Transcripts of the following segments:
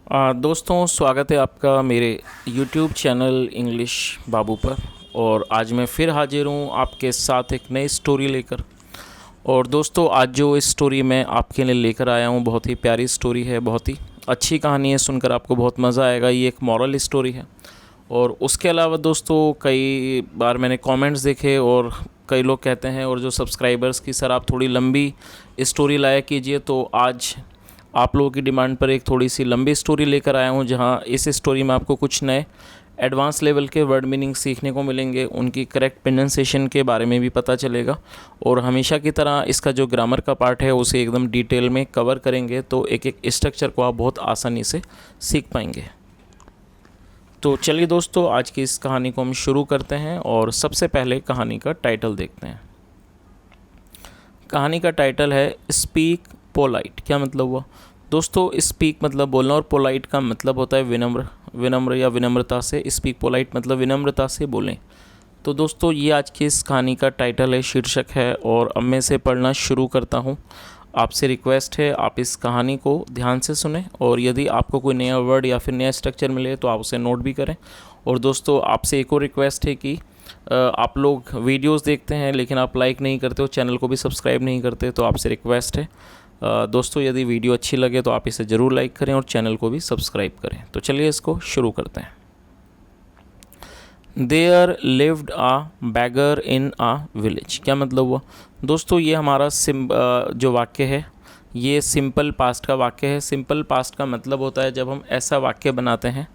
दोस्तों, स्वागत है आपका मेरे YouTube चैनल इंग्लिश बाबू पर। और आज मैं फिर हाजिर हूँ आपके साथ एक नई स्टोरी लेकर। और दोस्तों, आज जो इस स्टोरी मैं आपके लिए लेकर आया हूँ बहुत ही प्यारी स्टोरी है, बहुत ही अच्छी कहानी है, सुनकर आपको बहुत मज़ा आएगा। ये एक मॉरल स्टोरी है। और उसके अलावा दोस्तों, कई बार मैंने कमेंट्स देखे और कई लोग कहते हैं और जो सब्सक्राइबर्स की सर आप थोड़ी लंबी स्टोरी लाया कीजिए, तो आज आप लोगों की डिमांड पर एक थोड़ी सी लंबी स्टोरी लेकर आया हूँ, जहाँ इस स्टोरी में आपको कुछ नए एडवांस लेवल के वर्ड मीनिंग सीखने को मिलेंगे, उनकी करेक्ट प्रोनाउंसिएशन के बारे में भी पता चलेगा। और हमेशा की तरह इसका जो ग्रामर का पार्ट है उसे एकदम डिटेल में कवर करेंगे, तो एक एक स्ट्रक्चर को आप बहुत आसानी से सीख पाएंगे। तो चलिए दोस्तों, आज की इस कहानी को हम शुरू करते हैं। और सबसे पहले कहानी का टाइटल देखते हैं। कहानी का टाइटल है स्पीक पोलाइट। क्या मतलब हुआ दोस्तों? स्पीक मतलब बोलना और पोलाइट का मतलब होता है विनम्र या विनम्रता से। स्पीक पोलाइट मतलब विनम्रता से बोलें। तो दोस्तों, ये आज की इस कहानी का टाइटल है, शीर्षक है। और अब मैं इसे पढ़ना शुरू करता हूँ। आपसे रिक्वेस्ट है आप इस कहानी को ध्यान से सुने, और यदि आपको कोई नया वर्ड या फिर नया स्ट्रक्चर मिले तो आप उसे नोट भी करें। और दोस्तों, आपसे एक और रिक्वेस्ट है कि आप लोग वीडियोस देखते हैं लेकिन आप लाइक नहीं करते हो, चैनल को भी सब्सक्राइब नहीं करते, तो आपसे रिक्वेस्ट है दोस्तों, यदि वीडियो अच्छी लगे तो आप इसे ज़रूर लाइक करें और चैनल को भी सब्सक्राइब करें। तो चलिए इसको शुरू करते हैं। There lived a beggar in a village. क्या मतलब हुआ दोस्तों? ये हमारा जो वाक्य है ये सिंपल पास्ट का वाक्य है। सिंपल पास्ट का मतलब होता है जब हम ऐसा वाक्य बनाते हैं,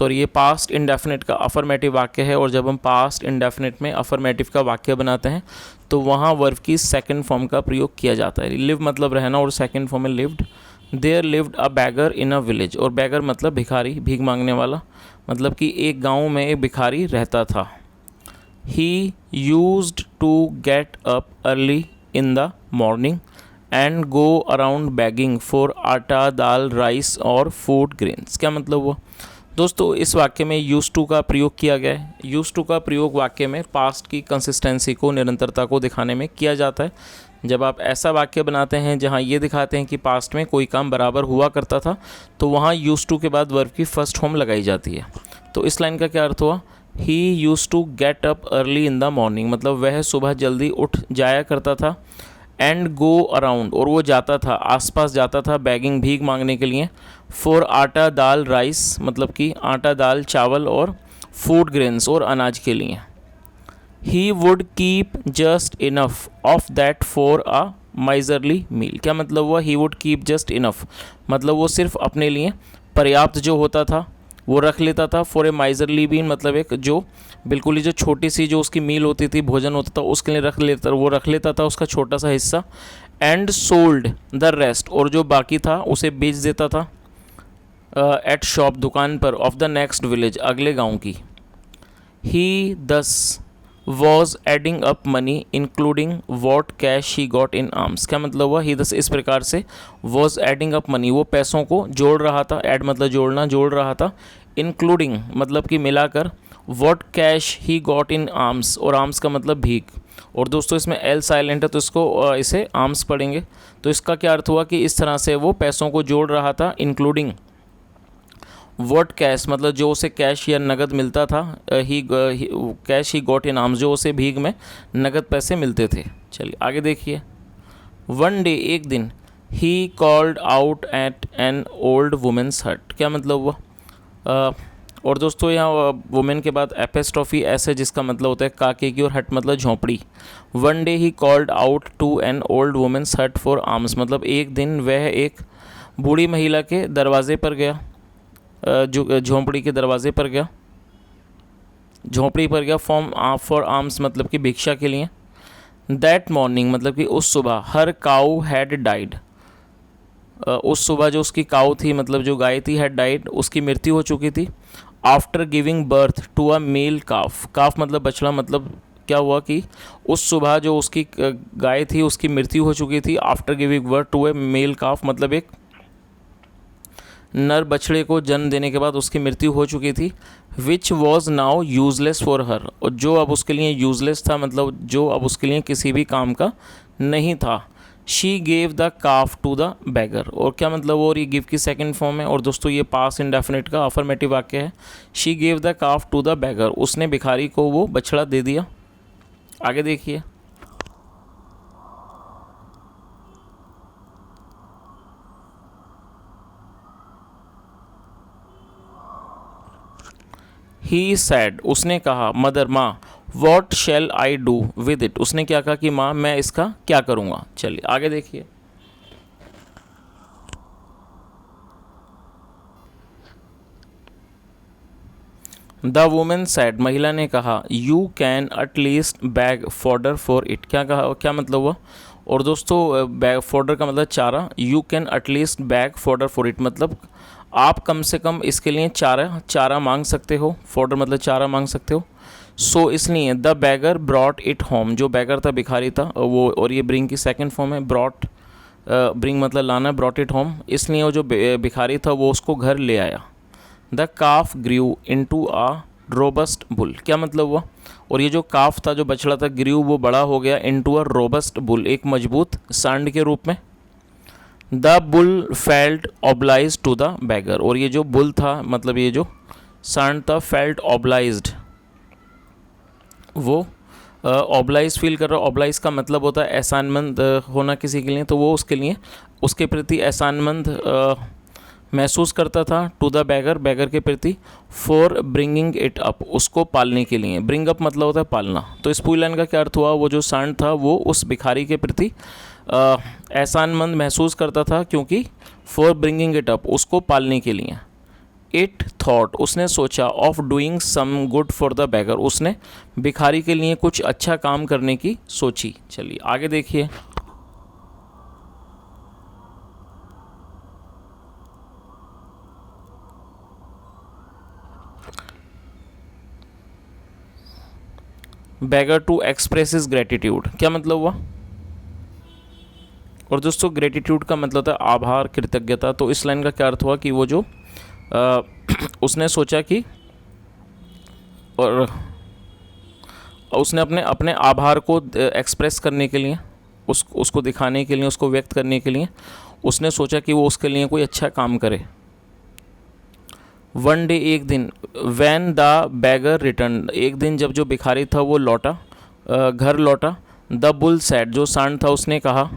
ये पास्ट इंडेफिनिट का अफर्मेटिव वाक्य है। और जब हम पास्ट इंडेफिनिट में अफर्मेटिव का वाक्य बनाते हैं तो वहाँ वर्ब की सेकंड फॉर्म का प्रयोग किया जाता है। लिव मतलब रहना और सेकंड फॉर्म में lived. There lived a beggar in a village. और बैगर मतलब भिखारी, भीख मांगने वाला। मतलब कि एक गांव में एक भिखारी रहता था। He used to get up early in the morning and go around begging for atta, dal, rice और फूड ग्रेन्स। क्या मतलब हुआ दोस्तों? इस वाक्य में यूज टू का प्रयोग किया गया है। यूज टू का प्रयोग वाक्य में पास्ट की कंसिस्टेंसी को, निरंतरता को दिखाने में किया जाता है। जब आप ऐसा वाक्य बनाते हैं जहां ये दिखाते हैं कि पास्ट में कोई काम बराबर हुआ करता था, तो वहां यूज टू के बाद वर्ब की फर्स्ट फॉर्म लगाई जाती है। तो इस लाइन का क्या अर्थ हुआ? He used to get up early in the morning, मतलब वह सुबह जल्दी उठ जाया करता था। एंड गो अराउंड, और वो जाता था, आसपास जाता था, बैगिंग भीख मांगने के लिए। फॉर आटा, दाल, राइस, मतलब कि आटा, दाल, चावल और फूड ग्रेन्स, और अनाज के लिए। He would keep just enough of that for a miserly meal. क्या मतलब हुआ? He would keep just enough, मतलब वो सिर्फ अपने लिए पर्याप्त जो होता था वो रख लेता था। फॉर ए माइजरली मील मतलब एक जो बिल्कुल ही जो छोटी सी जो उसकी मील होती थी, भोजन होता था, उसके लिए वो रख लेता था उसका छोटा सा हिस्सा। एंड सोल्ड द रेस्ट, और जो बाकी था उसे बेच देता था एट शॉप, दुकान पर, ऑफ द नेक्स्ट विलेज, अगले गांव की। ही दस was adding up money including what cash he got in arms. क्या मतलब हुआ? ही दस इस प्रकार से वॉज एडिंग अप मनी, वो पैसों को जोड़ रहा था। एड मतलब जोड़ना, जोड़ रहा था। इंक्लूडिंग मतलब कि मिलाकर। What cash he got in arms, और आर्म्स का मतलब भीख। और दोस्तों, इसमें एल साइलेंट है तो इसको इसे आर्म्स पढ़ेंगे। तो इसका क्या अर्थ हुआ कि इस तरह से वो पैसों को जोड़ रहा था। इंक्लूडिंग वॉट कैश मतलब जो उसे कैश या नगद मिलता था। Cash he got in arms, जो उसे भीख में नगद पैसे मिलते थे। चलिए आगे देखिए। वन डे, एक दिन। He called out at an old women's hut. क्या मतलब हुआ? और दोस्तों, यहाँ वुमेन के बाद एपेस्ट्रॉफी एस है, जिसका मतलब होता है काके की, और हट मतलब झोंपड़ी। One day he called out to an old women's hut for alms, मतलब एक दिन वह एक बूढ़ी महिला के दरवाजे पर गया, जो झोंपड़ी के दरवाजे पर गया, झोंपड़ी पर गया। फॉर आर्म्स मतलब कि भिक्षा के लिए। दैट मॉर्निंग मतलब कि उस सुबह। हर काऊ हैड डाइड, उस सुबह जो उसकी काऊ थी, मतलब जो गाय थी, हैड डाइड, उसकी मृत्यु हो चुकी थी। After giving birth to a male calf, calf मतलब बछड़ा, मतलब क्या हुआ कि उस सुबह जो उसकी गाय थी उसकी मृत्यु हो चुकी थी। After giving birth to a male calf मतलब एक नर बछड़े को जन्म देने के बाद उसकी मृत्यु हो चुकी थी। Which was now useless for her, और जो अब उसके लिए यूजलेस था, मतलब जो अब उसके लिए किसी भी काम का नहीं था। She gave the calf to the beggar, और क्या मतलब, और ये गिव की सेकंड फॉर्म है, और दोस्तों ये पास्ट इंडेफिनिट का अफर्मेटिव वाक्य है। She gave the calf to the beggar, उसने भिखारी को वो बछड़ा दे दिया। आगे देखिए, ही सैड, उसने कहा, मदर माँ, what shell I do with it, उसने क्या कहा कि माँ मैं इसका क्या करूँगा। चलिए आगे देखिए, द वुमेन सैड, महिला ने कहा, you can at least bag fodder for it, क्या कहा, क्या मतलब हुआ। और दोस्तों बैग फॉर्डर का मतलब चारा, you can at least bag fodder for it मतलब आप कम से कम इसके लिए चारा मांग सकते हो, फॉर्डर मतलब चारा मांग सकते हो। सो इसलिए the bagger brought it home, जो बैगर था भिखारी था वो, और ये ब्रिंग की सेकंड फॉर्म है, ब्रॉट, ब्रिंग मतलब लाना, ब्रॉट इट होम, इसलिए वो जो भिखारी था वो उसको घर ले आया। The calf grew into a robust bull, क्या मतलब हुआ, और ये जो काफ था, जो बछड़ा था, ग्रीव वो बड़ा हो गया, इनटू अ रोबस्ट बुल, एक मजबूत सांड के रूप में। The bull felt obliged to the beggar, और ये जो बुल था मतलब ये जो सांड था, फेल्ट ऑब्लाइज्ड, वो ऑब्लाइज फील कर रहा। ऑब्लाइज का मतलब होता है एहसानमंद होना किसी के लिए, तो वो उसके लिए उसके प्रति एहसानमंद महसूस करता था। टू द बैगर, बैगर के प्रति, फॉर ब्रिंगिंग इट अप, उसको पालने के लिए। ब्रिंग अप मतलब होता है पालना। तो इस पूरी लाइन का क्या अर्थ हुआ, वो जो सांड था वो उस भिखारी के प्रति एहसानमंद महसूस करता था, क्योंकि फॉर ब्रिंगिंग इट अप, उसको पालने के लिए। इट थॉट, उसने सोचा, of doing some good for the beggar, उसने भिखारी के लिए कुछ अच्छा काम करने की सोची। चलिए आगे देखिए, beggar to express his gratitude, क्या मतलब हुआ। और दोस्तों ग्रेटिट्यूड का मतलब था आभार, कृतज्ञता। तो इस लाइन का क्या अर्थ हुआ कि वो जो उसने सोचा कि, और उसने अपने अपने आभार को एक्सप्रेस करने के लिए, उसको दिखाने के लिए, उसको व्यक्त करने के लिए उसने सोचा कि वो उसके लिए कोई अच्छा काम करे। वन डे, एक दिन, वैन द बैगर रिटर्न, एक दिन जब जो भिखारी था वो लौटा, घर लौटा। द बुल सैड, जो सांड था उसने कहा,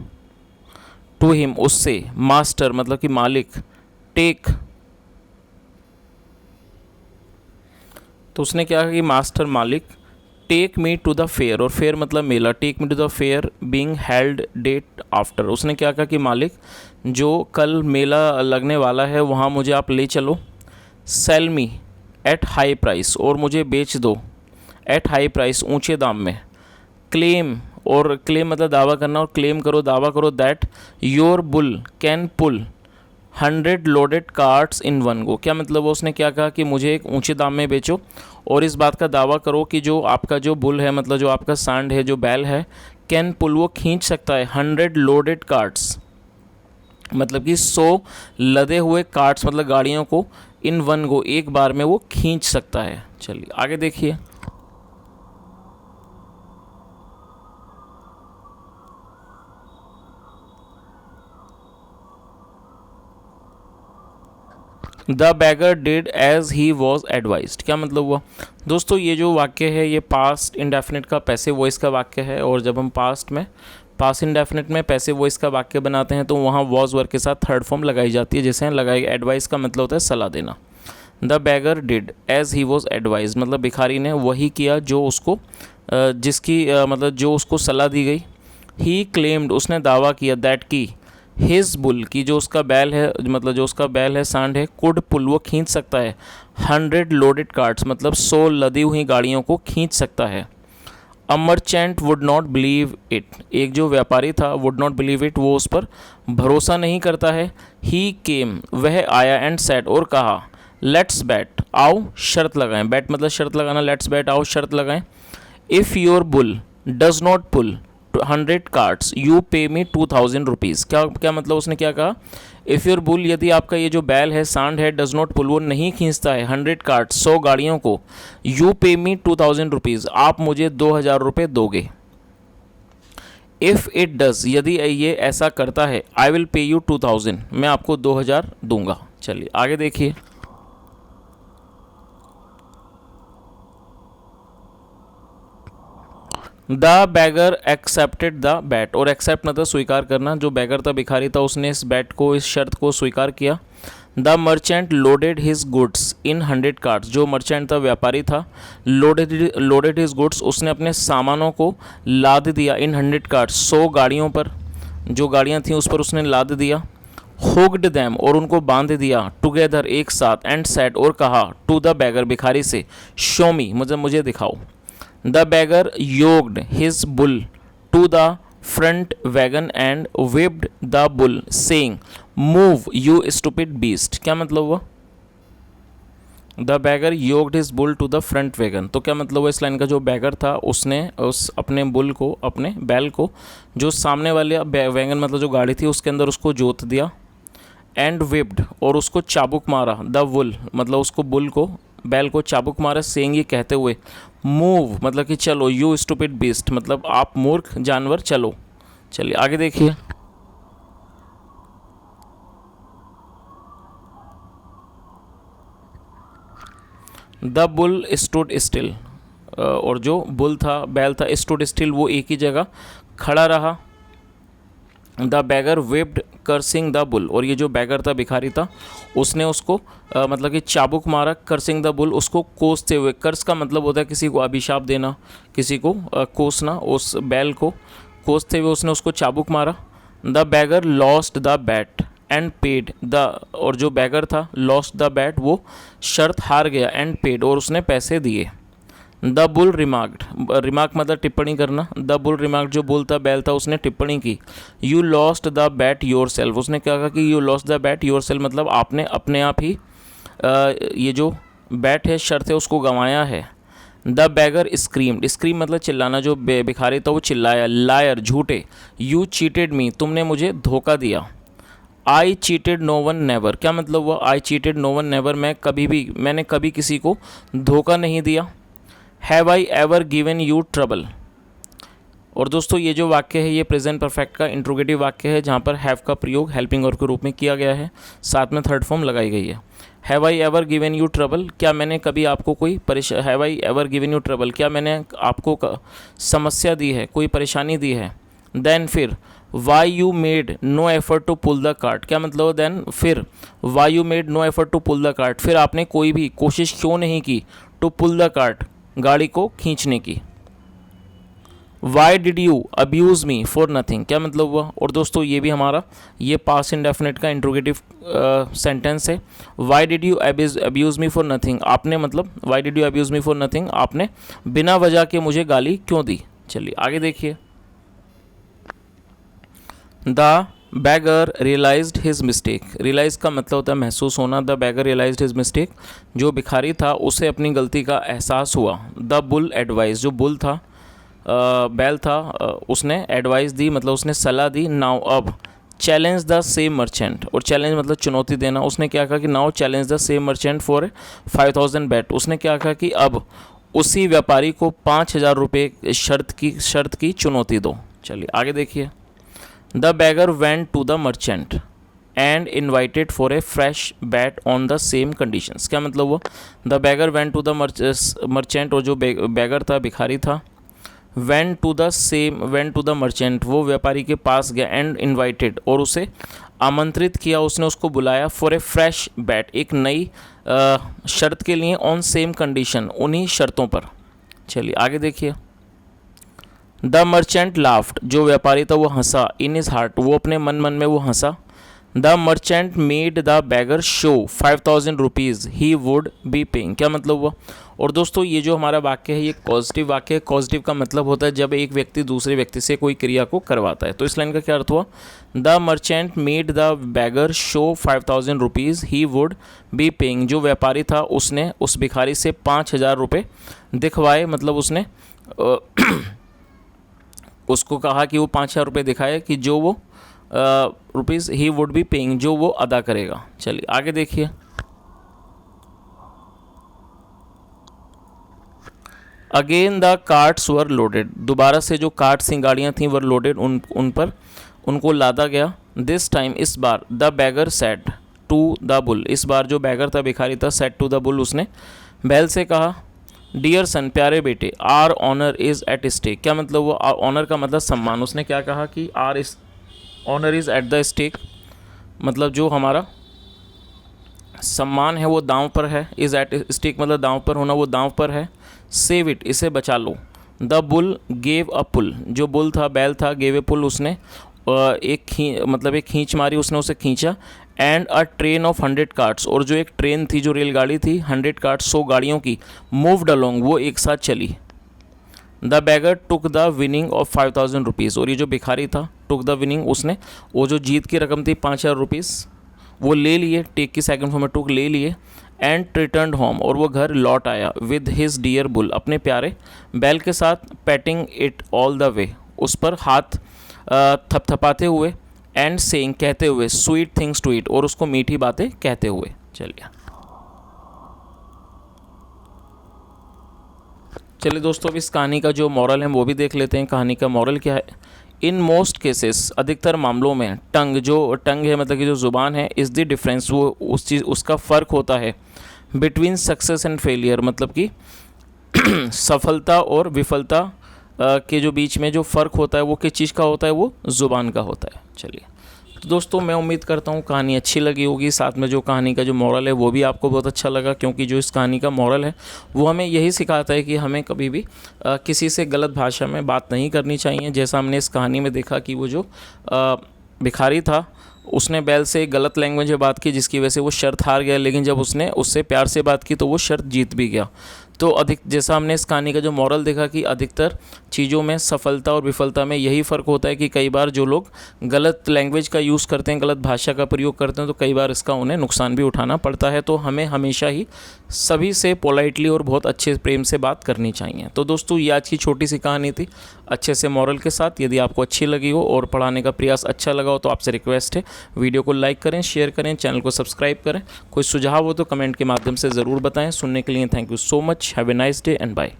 टू हिम, उससे, मास्टर मतलब कि मालिक, टेक, तो उसने क्या कहा कि मास्टर मालिक, take me to the fair, और फेयर मतलब मेला, take me to the fair being held date after, उसने क्या कहा कि मालिक जो कल मेला लगने वाला है वहाँ मुझे आप ले चलो। Cell me at high price, और मुझे बेच दो, एट हाई प्राइस, ऊंचे दाम में। क्लेम, और क्लेम मतलब दावा करना, और क्लेम करो, दावा करो, that your bull can pull 100 loaded carts in one go, क्या मतलब उसने क्या कहा कि मुझे एक ऊंचे दाम में बेचो, और इस बात का दावा करो कि जो आपका जो बुल है, मतलब जो आपका सांड है, जो बैल है, कैन पुल, वो खींच सकता है 100 लोडेड कार्ट्स, मतलब कि 100 लदे हुए कार्ट्स मतलब गाड़ियों को, इन वन गो, एक बार में वो खींच सकता है। चलिए आगे देखिए, the beggar did as he was advised, क्या मतलब हुआ। दोस्तों ये जो वाक्य है ये पास्ट इंडेफिनिट का पैसिव वॉइस का वाक्य है, और जब हम पास्ट इंडेफिनिट में पैसिव वॉइस का वाक्य बनाते हैं तो वहाँ वॉज वर्ग के साथ थर्ड फॉर्म लगाई जाती है, जैसे लगाई। एडवाइस का मतलब होता है सलाह देना। The beggar did as he was advise, मतलब भिखारी ने वही किया जो उसको मतलब जो उसको सलाह दी गई। ही क्लेम्ड, उसने दावा किया, दैट की, हिज बुल की, जो उसका बैल है, मतलब जो उसका बैल है, सांड है, कुड पुल, वो खींच सकता है 100 लोडेड कार्ट्स, मतलब 100 लदी हुई गाड़ियों को खींच सकता है। A merchant would not believe it, एक जो व्यापारी था, वुड नॉट बिलीव इट, वो उस पर भरोसा नहीं करता है। ही केम, वह आया, एंड सेड, और कहा, लेट्स बैट, आओ शर्त लगाएं, बैट मतलब शर्त लगाना, लेट्स बैट, आओ शर्त लगाएं। If your bull does not pull 100 carts you pay me 2000 rupees, क्या क्या मतलब उसने क्या कहा, इफ़ योर बुल, यदि आपका ये जो बैल है, सांड है, डज नॉट पुल, वो नहीं खींचता है 100 कार्ट्स, 100 गाड़ियों को, यू पे मी 2000 रुपीज़, आप मुझे 2000 रुपये दोगे। इफ़ इट डज, यदि ये ऐसा करता है, आई विल पे यू 2000, मैं आपको 2000 दूंगा। चलिए आगे देखिए। The bagger accepted the bat, और एक्सेप्ट मतलब स्वीकार करना, जो बैगर था भिखारी था उसने इस बैट को, इस शर्त को स्वीकार किया। The merchant loaded his goods in 100 carts, जो मर्चेंट था व्यापारी था, लोडेड हिज गुड्स, उसने अपने सामानों को लाद दिया इन 100 कार्ट्स, 100 गाड़ियों पर, जो गाड़ियाँ थीं उस पर उसने लाद दिया। हुक्ड दैम, और उनको बांध दिया, टुगेदर एक साथ, एंड सेड, और कहा, टू द बैगर भिखारी से, शो मी, मुझे दिखाओ। The beggar yoked his bull to the front wagon and whipped the bull saying, move you stupid beast. क्या मतलब हुआ? The beggar yoked his bull to the front wagon, तो क्या मतलब हुआ इस लाइन का? जो बैगर था उसने उस अपने बुल को, अपने बैल को, जो सामने वाले वैगन मतलब जो गाड़ी थी उसके अंदर उसको जोत दिया, एंड whipped, और उसको चाबुक मारा, द बुल मतलब उसको बुल को, बैल को चाबुक मारा, सेइंग ये कहते हुए, मूव मतलब कि चलो, यू स्टूपिड बीस्ट मतलब आप मूर्ख जानवर चलो। चलिए आगे देखिए। द बुल स्टूड स्टिल, और जो बुल था, बैल था, स्टूड स्टिल वो एक ही जगह खड़ा रहा। The bagger whipped cursing the bull, और ये जो बैगर था भिखारी था उसने उसको मतलब कि चाबुक मारा, कर्सिंग द बुल उसको कोसते हुए। कर्स का मतलब होता है किसी को अभिशाप देना, किसी को कोसना, उस बैल को कोसते हुए उसने उसको चाबुक मारा। The bagger lost the bat and paid the, और जो बैगर था लॉस्ट द बैट वो शर्त हार गया, एंड पेड और उसने पैसे दिए। द बुल रिमार्क्ड, रिमार्क मतलब टिप्पणी करना, द बुल रिमार्क जो बुल था, बैल था, उसने टिप्पणी की, you lost the bat your self, उसने क्या कहा कि you lost the bat your self मतलब आपने अपने आप ही ये जो बैट है, शर्त है, उसको गंवाया है। द बैगर स्क्रीम्ड, स्क्रीम मतलब चिल्लाना, जो भिखारी था वो चिल्लाया, लायर झूठे, यू चीटेड मी तुमने मुझे धोखा दिया। आई चीटेड नो वन नेवर, क्या मतलब हुआ? आई चीटेड नो वन नेवर, मैंने कभी किसी को धोखा नहीं दिया। Have I ever given you trouble, और दोस्तों ये जो वाक्य है ये प्रेजेंट परफेक्ट का इंट्रोगेटिव वाक्य है, जहाँ पर हैव का प्रयोग हेल्पिंग वर्ब के रूप में किया गया है, साथ में थर्ड फॉर्म लगाई गई है। Have I ever given you trouble, क्या मैंने कभी आपको कोई have I ever given you trouble, क्या मैंने आपको समस्या दी है, कोई परेशानी दी है। देन फिर, why you made no effort to pull the cart, क्या मतलब देन फिर, why you made no effort to pull the cart, फिर आपने कोई भी कोशिश क्यों नहीं की, टू पुल द कार्ट गाड़ी को खींचने की। Why did you abuse me for nothing, क्या मतलब हुआ? और दोस्तों ये भी हमारा ये पास्ट इंडेफिनिट का इंट्रोगेटिव सेंटेंस है। Why did you abuse me for nothing, आपने मतलब why did you abuse me for nothing, आपने बिना वजह के मुझे गाली क्यों दी। चलिए आगे देखिए। The beggar realised his mistake, realise का मतलब होता है महसूस होना। The beggar realised his mistake, जो भिखारी था उसे अपनी गलती का एहसास हुआ। द बुल एडवाइस, जो बुल था, बैल था, उसने एडवाइस दी मतलब उसने सलाह दी। नाउ अब, चैलेंज द सेम मर्चेंट, और चैलेंज मतलब चुनौती देना, उसने क्या कहा कि now challenge the same merchant for 5000 bet, उसने क्या कहा कि अब उसी व्यापारी को 5000 रुपये शर्त की चुनौती दो। चलिए आगे देखिए। The beggar went to the merchant and invited for a fresh bet on the same conditions, क्या मतलब हुआ? The beggar went to the merchant, और जो बैगर था, भिखारी था, वेंट टू द मर्चेंट वो व्यापारी के पास गया, एंड इन्वाइटेड और उसे आमंत्रित किया, उसने उसको बुलाया, फॉर ए फ्रेश बैट एक नई शर्त के लिए, ऑन सेम कंडीशन उन्हीं शर्तों पर। चलिए आगे देखिए। द मर्चेंट लाफ्ड, जो व्यापारी था वो हंसा, इन हिज हार्ट वो अपने मन में वो हंसा। The merchant made the beggar show 5000 rupees he would be paying, क्या मतलब हुआ? और दोस्तों ये जो हमारा वाक्य है ये पॉजिटिव वाक्य है। पॉजिटिव का मतलब होता है जब एक व्यक्ति दूसरे व्यक्ति से कोई क्रिया को करवाता है। तो इस लाइन का क्या अर्थ हुआ? The merchant made the beggar show 5000 rupees he would be paying, जो व्यापारी था उसने उस भिखारी से 5000 रुपये दिखवाए, मतलब उसने उसको कहा कि वो 5000 रुपये दिखाए कि जो वो rupees he would be paying, जो वो अदा करेगा। चलिए आगे देखिए। Again the carts were loaded, दोबारा से जो कार्ट्स थी, गाड़ियाँ थीं, वर लोडेड, उन पर उनको लादा गया। दिस टाइम, इस बार, the beggar said to the bull, इस बार जो बैगर था, भिखारी था, सेड टू द बुल, उसने बैल से कहा, डियर सन, प्यारे बेटे, our honour is at stake. क्या मतलब वो ऑनर का मतलब सम्मान। उसने क्या कहा कि our is honour is at the stake, मतलब जो हमारा सम्मान है वो दांव पर है। इज़ एट स्टेक मतलब दांव पर होना, वो दांव पर है। सेव इट, इसे बचा लो। द बुल गेव अ पुल, जो बुल था, बैल था, गेव ए पुल, उसने एक खींच मारी, उसने उसे खींचा। And a train of 100 carts, और जो एक ट्रेन थी, जो रेलगाड़ी थी, 100 कार्ट्स, 100 गाड़ियों की, मूव्ड अलोंग, वो एक साथ चली। The bagger took the winning of 5000 rupees, और ये जो भिखारी था, टुक द विनिंग, उसने वो जो जीत की रकम थी 5000 रुपीज़, वो ले लिए, टेक की सेकंड फॉर्म में टुक, ले लिए। एंड रिटर्न होम, और वो घर लौट आया। विद हिज डियर बुल, अपने प्यारे बैल के साथ। Patting it all the way, उस पर हाथ थपथपाते हुए। एंड सेइंग, कहते हुए, स्वीट थिंग्स टू इट, और उसको मीठी बातें कहते हुए। चलिए दोस्तों, अब इस कहानी का जो मॉरल है वो भी देख लेते हैं। कहानी का मॉरल क्या है। इन मोस्ट केसेस, अधिकतर मामलों में, टंग है मतलब कि जो ज़ुबान है, इज़ द डिफरेंस, वो उसका फ़र्क होता है। बिटवीन सक्सेस एंड फेलियर, मतलब कि सफलता और विफलता के जो बीच में जो फ़र्क होता है वो किस चीज़ का होता है, वो ज़ुबान का होता है। चलिए तो दोस्तों, मैं उम्मीद करता हूँ कहानी अच्छी लगी होगी, साथ में जो कहानी का जो मॉरल है वो भी आपको बहुत अच्छा लगा, क्योंकि जो इस कहानी का मॉरल है वो हमें यही सिखाता है कि हमें कभी भी किसी से गलत भाषा में बात नहीं करनी चाहिए। जैसा हमने इस कहानी में देखा कि वो जो भिखारी था, उसने बैल से गलत लैंग्वेज में बात की, जिसकी वजह से वो शर्त हार गया, लेकिन जब उसने उससे प्यार से बात की तो वो शर्त जीत भी गया। तो जैसा हमने इस कहानी का जो मॉरल देखा कि अधिकतर चीज़ों में, सफलता और विफलता में यही फ़र्क होता है कि कई बार जो लोग गलत लैंग्वेज का यूज़ करते हैं, गलत भाषा का प्रयोग करते हैं, तो कई बार इसका उन्हें नुकसान भी उठाना पड़ता है। तो हमें हमेशा ही सभी से पोलाइटली और बहुत अच्छे प्रेम से बात करनी चाहिए। तो दोस्तों, ये आज की छोटी सी कहानी थी, अच्छे से मॉरल के साथ। यदि आपको अच्छी लगी हो और पढ़ाने का प्रयास अच्छा लगा हो तो आपसे रिक्वेस्ट है, वीडियो को लाइक करें, शेयर करें, चैनल को सब्सक्राइब करें। कोई सुझाव हो तो कमेंट के माध्यम से ज़रूर बताएं। सुनने के लिए thank you so much. Have a nice day and bye.